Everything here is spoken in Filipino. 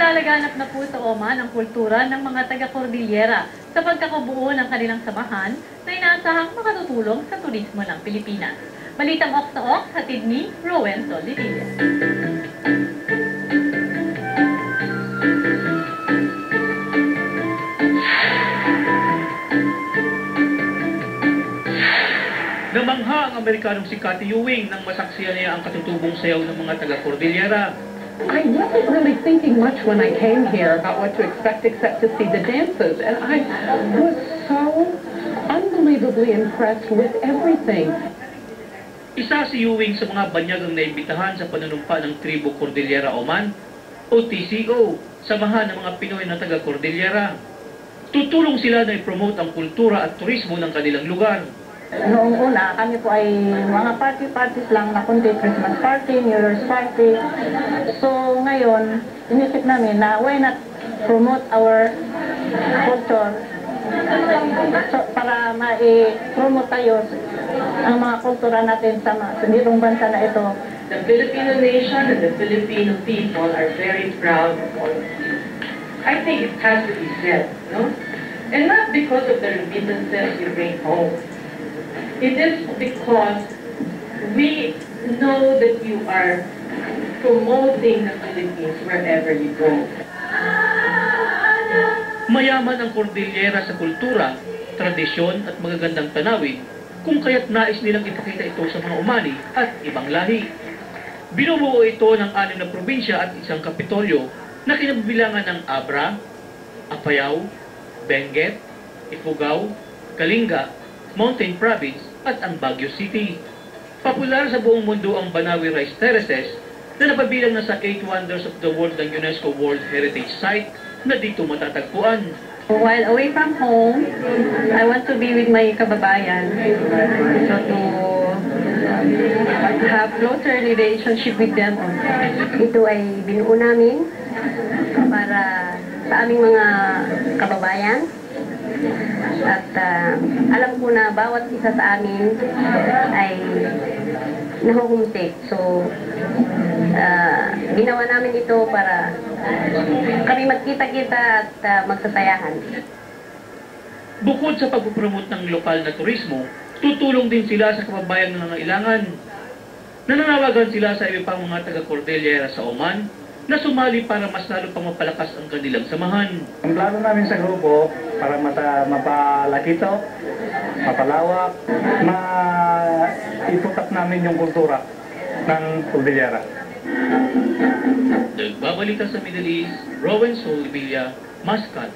Naglalaganap na po sa Oman ang kultura ng mga taga-Cordillera sa pagkakabuo ng kanilang samahan na inaasahang makatutulong sa turismo ng Pilipinas. Balitang Ox na Ox, hatid ni Rowen Solidilla. Namangha ang Amerikanong si Cathy Ewing nang masaksiyan niya ang katutubong sayaw ng mga taga-Cordillera. I wasn't really thinking much when I came here about what to expect except to see the dances, and I was so unbelievably impressed with everything. Isa si Ewing sa mga banyagang naimbitahan sa panunumpa ng Tribo Cordillera Oman o TCO, samahan ng mga Pinoy na taga-Cordillera. Tutulong sila na i-promote ang kultura at turismo ng kanilang lugar. Noong una, kami po ay mga parties lang na kundi Christmas party, New Year's party. So ngayon, inisip namin na why not promote our culture so, para ma-promote tayo ang mga kultura natin sa nirong bansa na ito. The Filipino nation and the Filipino people are very proud of all of you. I think it has to be said, no? And not because of the remittances you bring home. It is because we know that you are promoting the Philippines wherever you go. Mayaman ang Cordillera sa kultura, tradisyon at magagandang tanawin, kung kaya't nais nilang ipakita ito sa mga Omani at ibang lahi. Binubuo ito ng 6 na probinsya at isang kapitolyo na kinabibilangan ng Abra, Apayao, Benguet, Ifugao, Kalinga, Mountain Province at ang Baguio City. Popular sa buong mundo ang Banawi Rice Terraces na napabilang na sa 8 Wonders of the World ng UNESCO World Heritage Site na dito matatagpuan. While away from home, I want to be with my kababayan. So to have closer relationship with them. Ito ay binuo namin para sa aming mga kababayan. At alam ko na bawat isa sa amin ay nahuhumsik. So, ginawa namin ito para kami magkita-kita at magsasayahan. Bukod sa pagpupromote ng lokal na turismo, tutulong din sila sa kababayan ng nangangailangan. Nananawagan sila sa iba pang mga taga-Cordillera sa Oman na sumali para mas lalo pang mapalakas ang kanilang samahan. Ang plano namin sa grupo para mapalaki ito, mapalawak, maiputak namin yung kultura ng Cordillera. Nagbabalita sa Middle East, Rowen Solidilla, Muscat.